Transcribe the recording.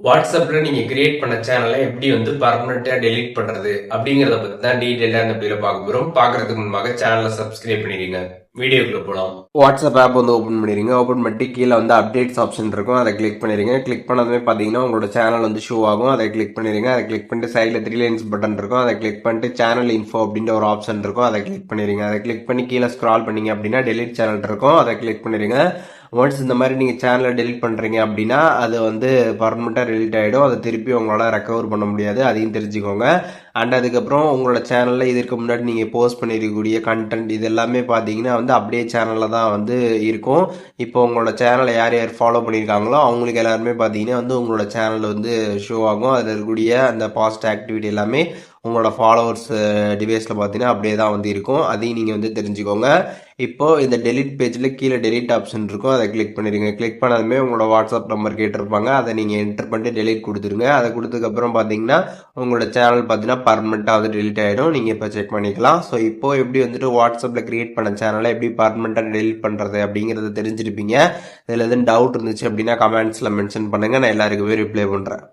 வாட்ஸ்அப்ல நீங்க கிரியேட் பண்ண சேனலை எப்படி வந்து பர்மனெண்டா டெலீட் பண்றது அப்படிங்கறத பத்தி தான் டீடைலா இந்த வீடியோல பார்க்க போறோம். பார்க்கறதுக்கு முன்பாக சேனலை சப்ஸ்கிரைப் பண்ணிடுங்க. வீடியோக்குள்ள போலாம். வாட்ஸ்அப் ஆப் வந்து ஓபன் பண்ணிடுங்க. ஓபன் பண்ணிட்டு கீழே வந்து அப்டேட்ஸ் ஆப்ஷன் இருக்கும், அதை கிளிக் பண்ணிடுங்க. கிளிக் பண்ணதுமே பாத்தீங்கன்னா உங்களோட சேனல் வந்து ஷோ ஆகும். அதை கிளிக் பண்ணிடுங்க. அதை கிளிக் பண்ணிட்டு சைட்ல 3 லைன்ஸ் பட்டன் இருக்கும், அதை கிளிக் பண்ணிட்டு சேனல் இன்ஃபோ அப்படின்ற ஒரு ஆப்ஷன் இருக்கும், அதை கிளிக் பண்ணிடுங்க. அதை கிளிக் பண்ணி கீழே ஸ்க்ரால் பண்ணீங்க அப்படின்னா டெலிட் சேனல் இருக்கும், அதை கிளிக் பண்ணிடுங்க. ஒன்ஸ் இந்த மாதிரி நீங்கள் சேனலை டெலிட் பண்ணுறீங்க அப்படின்னா அது வந்து பர்மனெண்ட்டாக டெலிட் ஆகிடும். அதை திருப்பி உங்களால் ரெக்கவர் பண்ண முடியாது, அதையும் தெரிஞ்சுக்கோங்க. அண்ட் அதுக்கப்புறம் உங்களோட சேனலில் இதற்கு முன்னாடி நீங்கள் போஸ்ட் பண்ணியிருக்கக்கூடிய கண்டென்ட் இது எல்லாமே பார்த்தீங்கன்னா வந்து அப்படியே சேனலில் தான் வந்து இருக்கும். இப்போ உங்களோட சேனலை யார் யார் ஃபாலோ பண்ணியிருக்காங்களோ அவங்களுக்கு எல்லாருமே பார்த்தீங்கன்னா வந்து உங்களோட சேனல் வந்து ஷோ ஆகும். அதில் இருக்கக்கூடிய அந்த பாஸ்ட் ஆக்டிவிட்டி எல்லாமே உங்களோட ஃபாலோவர்ஸ் டிவைஸில் பார்த்தீங்கன்னா அப்படியே தான் வந்து இருக்கும். அதையும் நீங்கள் வந்து தெரிஞ்சுக்கோங்க. இப்போது இந்த டெலிட் பேஜில் கீழே டெலிட் ஆப்ஷன் இருக்கும், அதை கிளிக் பண்ணிடுங்க. கிளிக் பண்ணதுமே உங்களோட வாட்ஸ்அப் நம்பர் கேட்டிருப்பாங்க, அதை நீங்கள் என்டர் பண்ணிட்டு டெலிட் கொடுத்துருங்க. அதை கொடுத்ததுக்கப்புறம் பார்த்தீங்கன்னா உங்களோட சேனல் பார்த்தீங்கன்னா பர்மனெண்ட்டாக வந்து டெலிட் ஆகிடும். நீங்கள் இப்போ செக் பண்ணிக்கலாம். ஸோ இப்போ எப்படி வந்துட்டு வாட்ஸ்அப்பில் கிரியேட் பண்ண சேனலை எப்படி பர்மனெண்ட்டாக டெலிட் பண்ணுறது அப்படிங்கிறத தெரிஞ்சிருப்பீங்க. இதில் எதுவும் டவுட் இருந்துச்சு அப்படின்னா கமெண்ட்ஸில் மென்ஷன் பண்ணுங்கள், நான் எல்லாருக்குமே ரிப்ளை பண்ணுறேன்.